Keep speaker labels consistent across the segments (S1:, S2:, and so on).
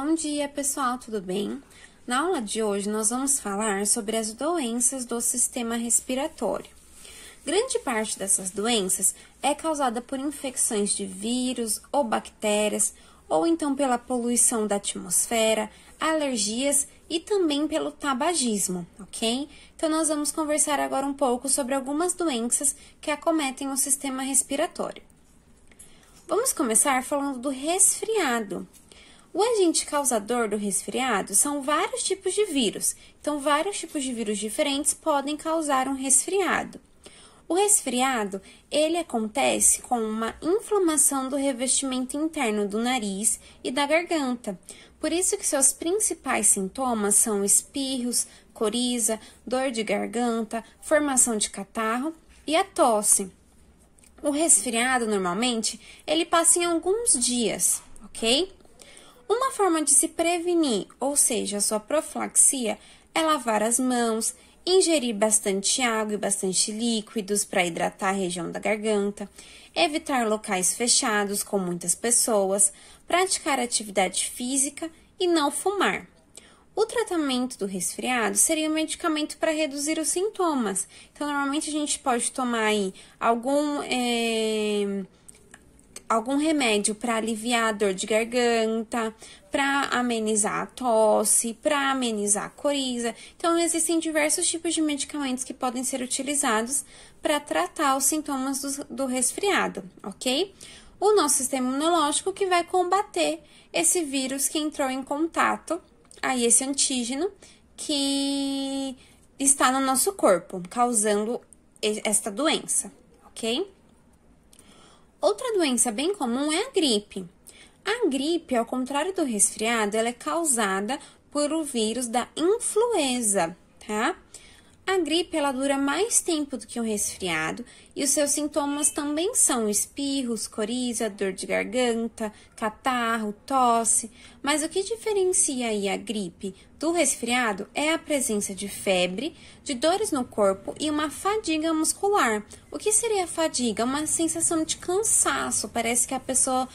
S1: Bom dia, pessoal, tudo bem? Na aula de hoje, nós vamos falar sobre as doenças do sistema respiratório. Grande parte dessas doenças é causada por infecções de vírus ou bactérias, ou então pela poluição da atmosfera, alergias e também pelo tabagismo, ok? Então, nós vamos conversar agora um pouco sobre algumas doenças que acometem o sistema respiratório. Vamos começar falando do resfriado. O agente causador do resfriado são vários tipos de vírus. Então, vários tipos de vírus diferentes podem causar um resfriado. O resfriado, ele acontece com uma inflamação do revestimento interno do nariz e da garganta. Por isso que seus principais sintomas são espirros, coriza, dor de garganta, formação de catarro e a tosse. O resfriado, normalmente, ele passa em alguns dias, ok? Uma forma de se prevenir, ou seja, a sua profilaxia, é lavar as mãos, ingerir bastante água e bastante líquidos para hidratar a região da garganta, evitar locais fechados com muitas pessoas, praticar atividade física e não fumar. O tratamento do resfriado seria um medicamento para reduzir os sintomas. Então, normalmente a gente pode tomar aí algum remédio para aliviar a dor de garganta, para amenizar a tosse, para amenizar a coriza. Então, existem diversos tipos de medicamentos que podem ser utilizados para tratar os sintomas do resfriado, ok? O nosso sistema imunológico que vai combater esse vírus que entrou em contato, aí esse antígeno que está no nosso corpo, causando esta doença, ok? Outra doença bem comum é a gripe. A gripe, ao contrário do resfriado, ela é causada por o vírus da influenza, tá? A gripe, ela dura mais tempo do que o resfriado e os seus sintomas também são espirros, coriza, dor de garganta, catarro, tosse. Mas o que diferencia aí a gripe do resfriado é a presença de febre, de dores no corpo e uma fadiga muscular. O que seria a fadiga? Uma sensação de cansaço, parece que a pessoa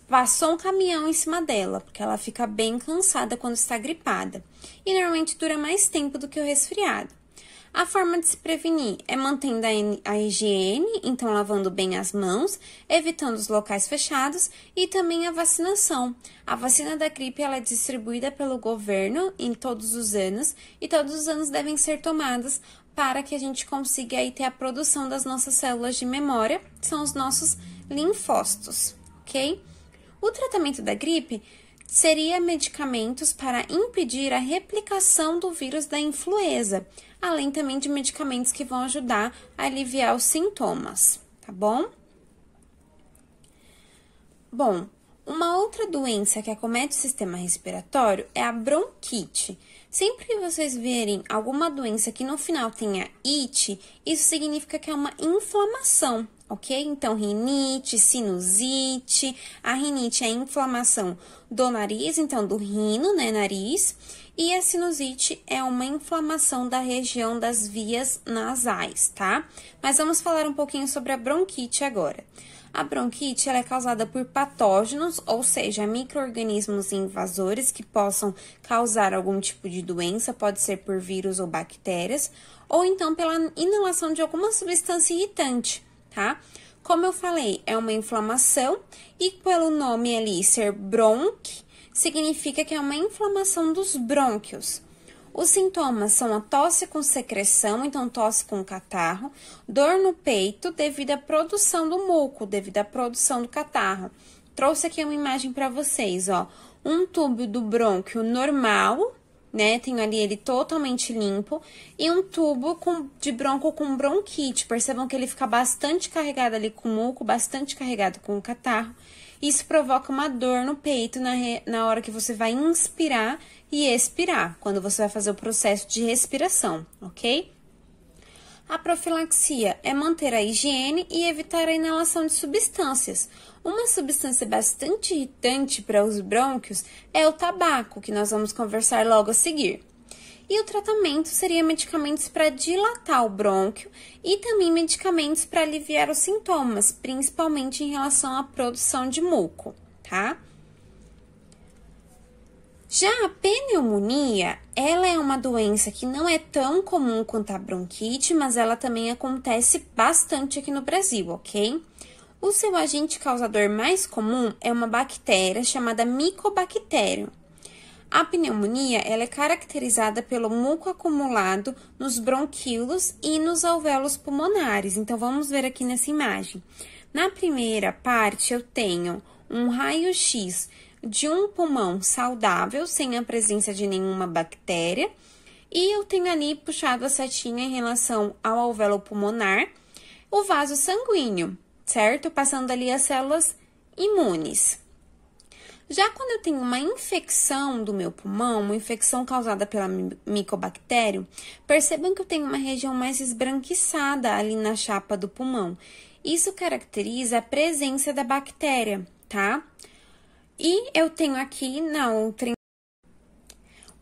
S1: passou um caminhão em cima dela, porque ela fica bem cansada quando está gripada. E normalmente dura mais tempo do que o resfriado. A forma de se prevenir é mantendo a higiene, então lavando bem as mãos, evitando os locais fechados e também a vacinação. A vacina da gripe ela é distribuída pelo governo em todos os anos e todos os anos devem ser tomadas para que a gente consiga aí ter a produção das nossas células de memória, que são os nossos linfócitos, ok? O tratamento da gripe seria medicamentos para impedir a replicação do vírus da influenza, além também de medicamentos que vão ajudar a aliviar os sintomas, tá bom? Bom, uma outra doença que acomete o sistema respiratório é a bronquite. Sempre que vocês verem alguma doença que no final tenha ite, isso significa que é uma inflamação, ok? Então, rinite, sinusite, a rinite é a inflamação do nariz, então do rino, né, nariz, e a sinusite é uma inflamação da região das vias nasais, tá? Mas vamos falar um pouquinho sobre a bronquite agora. A bronquite ela é causada por patógenos, ou seja, micro-organismos invasores que possam causar algum tipo de doença, pode ser por vírus ou bactérias, ou então pela inalação de alguma substância irritante, tá? Como eu falei, é uma inflamação e pelo nome ali ser bronque, significa que é uma inflamação dos brônquios. Os sintomas são a tosse com secreção, então tosse com catarro, dor no peito devido à produção do muco, devido à produção do catarro. Trouxe aqui uma imagem para vocês, ó, um tubo do brônquio normal, né, tenho ali ele totalmente limpo, e um tubo de bronco com bronquite. Percebam que ele fica bastante carregado ali com muco, bastante carregado com catarro. Isso provoca uma dor no peito na hora que você vai inspirar e expirar, quando você vai fazer o processo de respiração, ok? A profilaxia é manter a higiene e evitar a inalação de substâncias. Uma substância bastante irritante para os brônquios é o tabaco, que nós vamos conversar logo a seguir. E o tratamento seria medicamentos para dilatar o brônquio e também medicamentos para aliviar os sintomas, principalmente em relação à produção de muco, tá? Já a pneumonia, ela é uma doença que não é tão comum quanto a bronquite, mas ela também acontece bastante aqui no Brasil, ok? O seu agente causador mais comum é uma bactéria chamada Mycobacterium. A pneumonia, ela é caracterizada pelo muco acumulado nos bronquíolos e nos alvéolos pulmonares. Então, vamos ver aqui nessa imagem. Na primeira parte, eu tenho um raio-x de um pulmão saudável, sem a presença de nenhuma bactéria. E eu tenho ali puxado a setinha em relação ao alvéolo pulmonar, o vaso sanguíneo, certo? Passando ali as células imunes. Já quando eu tenho uma infecção do meu pulmão, uma infecção causada pela micobactéria, percebam que eu tenho uma região mais esbranquiçada ali na chapa do pulmão. Isso caracteriza a presença da bactéria, tá? E eu tenho aqui na outra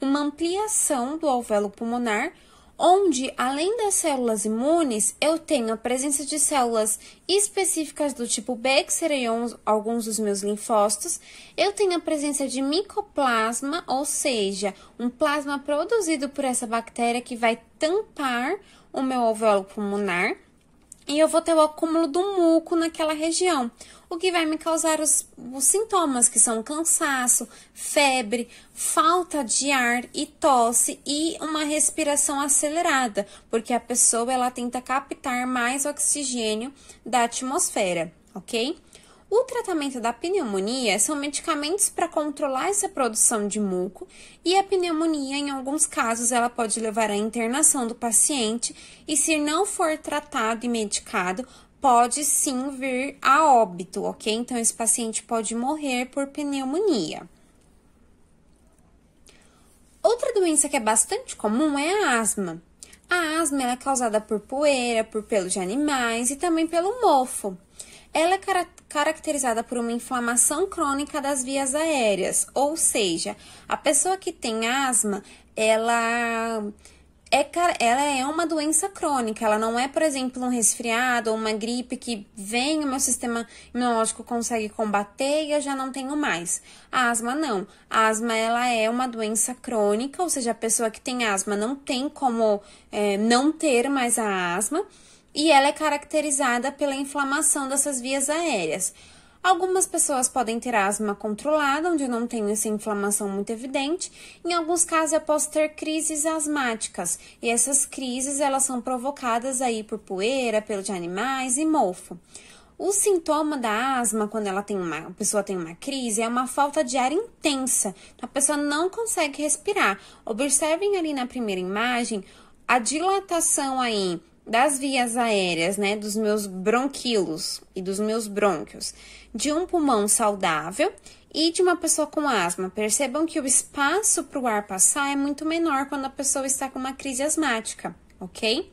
S1: uma ampliação do alvéolo pulmonar, onde, além das células imunes, eu tenho a presença de células específicas do tipo B, que seriam alguns dos meus linfócitos. Eu tenho a presença de micoplasma, ou seja, um plasma produzido por essa bactéria que vai tampar o meu alvéolo pulmonar. E eu vou ter o acúmulo do muco naquela região, o que vai me causar os sintomas, que são cansaço, febre, falta de ar e tosse e uma respiração acelerada, porque a pessoa ela tenta captar mais oxigênio da atmosfera, ok? O tratamento da pneumonia são medicamentos para controlar essa produção de muco e a pneumonia, em alguns casos, ela pode levar à internação do paciente e, se não for tratado e medicado, pode sim vir a óbito, ok? Então, esse paciente pode morrer por pneumonia. Outra doença que é bastante comum é a asma. A asma ela é causada por poeira, por pelos de animais e também pelo mofo. Ela é caracterizada por uma inflamação crônica das vias aéreas, ou seja, a pessoa que tem asma, ela é uma doença crônica, ela não é, por exemplo, um resfriado ou uma gripe que vem, o meu sistema imunológico consegue combater e eu já não tenho mais. A asma não, a asma ela é uma doença crônica, ou seja, a pessoa que tem asma não tem como não ter mais a asma, e ela é caracterizada pela inflamação dessas vias aéreas. Algumas pessoas podem ter asma controlada, onde não tem essa inflamação muito evidente. Em alguns casos, eu posso ter crises asmáticas. E essas crises, elas são provocadas aí por poeira, pelo de animais e mofo. O sintoma da asma, quando a pessoa tem uma crise, é uma falta de ar intensa. A pessoa não consegue respirar. Observem ali na primeira imagem a dilatação aí das vias aéreas, né, dos meus bronquíolos e dos meus brônquios, de um pulmão saudável e de uma pessoa com asma. Percebam que o espaço para o ar passar é muito menor quando a pessoa está com uma crise asmática, ok?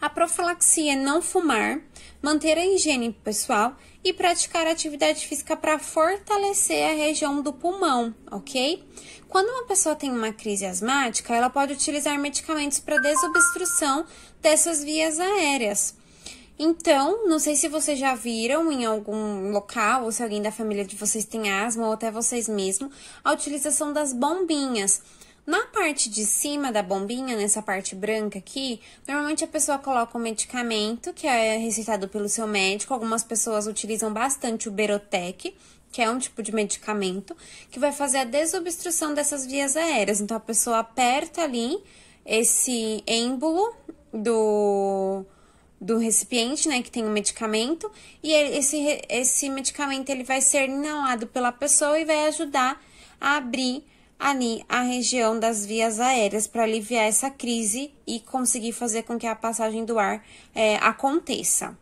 S1: A profilaxia é não fumar, manter a higiene pessoal e praticar atividade física para fortalecer a região do pulmão, ok? Quando uma pessoa tem uma crise asmática, ela pode utilizar medicamentos para desobstrução dessas vias aéreas. Então, não sei se vocês já viram em algum local, ou se alguém da família de vocês tem asma, ou até vocês mesmos, a utilização das bombinhas. Na parte de cima da bombinha, nessa parte branca aqui, normalmente a pessoa coloca um medicamento que é receitado pelo seu médico. Algumas pessoas utilizam bastante o Berotec, que é um tipo de medicamento, que vai fazer a desobstrução dessas vias aéreas. Então, a pessoa aperta ali esse êmbolo do recipiente, né, que tem o medicamento, e esse medicamento ele vai ser inalado pela pessoa e vai ajudar a abrir ali a região das vias aéreas para aliviar essa crise e conseguir fazer com que a passagem do ar aconteça.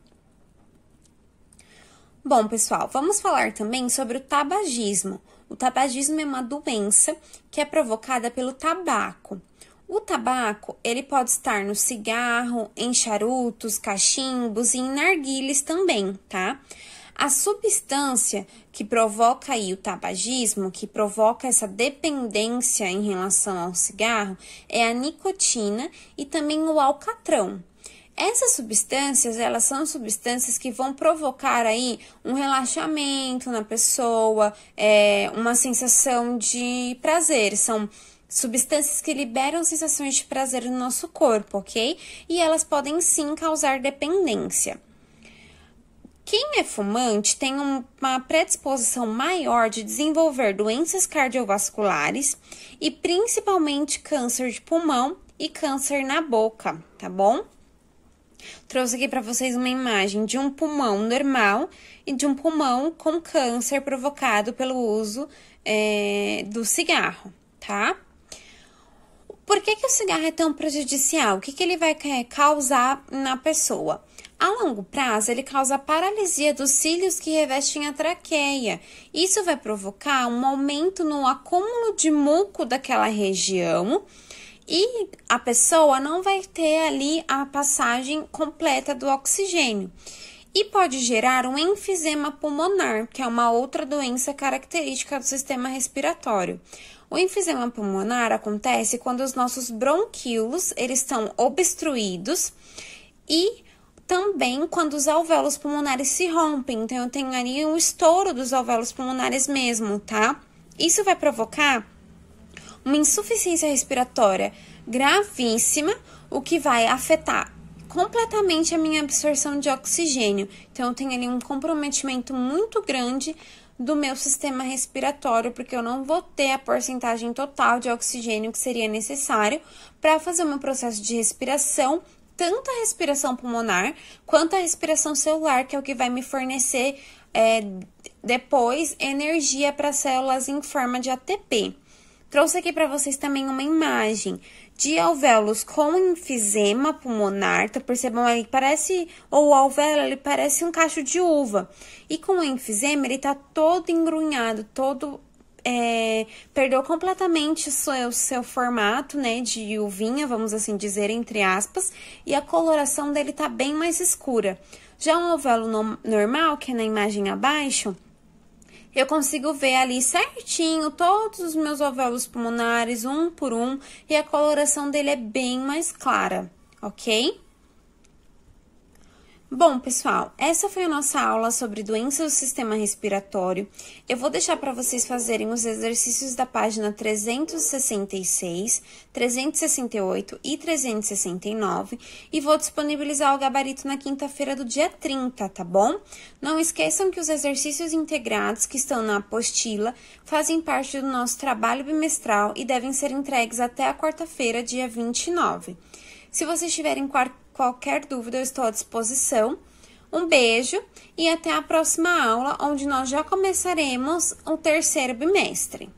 S1: Bom, pessoal, vamos falar também sobre o tabagismo. O tabagismo é uma doença que é provocada pelo tabaco. O tabaco, ele pode estar no cigarro, em charutos, cachimbos e em narguilés também, tá? A substância que provoca aí o tabagismo, que provoca essa dependência em relação ao cigarro, é a nicotina e também o alcatrão. Essas substâncias, elas são substâncias que vão provocar aí um relaxamento na pessoa, uma sensação de prazer. São substâncias que liberam sensações de prazer no nosso corpo, ok? E elas podem sim causar dependência. Quem é fumante tem uma predisposição maior de desenvolver doenças cardiovasculares e principalmente câncer de pulmão e câncer na boca, tá bom? Trouxe aqui para vocês uma imagem de um pulmão normal e de um pulmão com câncer provocado pelo uso do cigarro, tá? Por que o cigarro é tão prejudicial? O que ele vai causar na pessoa? A longo prazo, ele causa paralisia dos cílios que revestem a traqueia. Isso vai provocar um aumento no acúmulo de muco daquela região e a pessoa não vai ter ali a passagem completa do oxigênio. E pode gerar um enfisema pulmonar, que é uma outra doença característica do sistema respiratório. O enfisema pulmonar acontece quando os nossos bronquíolos eles estão obstruídos e também quando os alvéolos pulmonares se rompem. Então, eu tenho ali um estouro dos alvéolos pulmonares mesmo, tá? Isso vai provocar uma insuficiência respiratória gravíssima, o que vai afetar completamente a minha absorção de oxigênio. Então, eu tenho ali um comprometimento muito grande do meu sistema respiratório, porque eu não vou ter a porcentagem total de oxigênio que seria necessário para fazer o meu processo de respiração, tanto a respiração pulmonar quanto a respiração celular, que é o que vai me fornecer depois energia para células em forma de ATP. Trouxe aqui para vocês também uma imagem de alvéolos com enfisema pulmonar. Então, percebam aí, o alvéolo ele parece um cacho de uva. E com o enfisema, ele tá todo engrunhado, perdeu completamente o seu formato, né, de uvinha, vamos assim dizer, entre aspas, e a coloração dele tá bem mais escura. Já um alvéolo normal, que é na imagem abaixo, eu consigo ver ali certinho todos os meus alvéolos pulmonares, um por um, e a coloração dele é bem mais clara, ok? Bom, pessoal, essa foi a nossa aula sobre doenças do sistema respiratório. Eu vou deixar para vocês fazerem os exercícios da página 366, 368 e 369 e vou disponibilizar o gabarito na quinta-feira do dia 30, tá bom? Não esqueçam que os exercícios integrados que estão na apostila fazem parte do nosso trabalho bimestral e devem ser entregues até a quarta-feira, dia 29. Se vocês tiverem qualquer dúvida, eu estou à disposição. Um beijo e até a próxima aula, onde nós já começaremos o terceiro bimestre.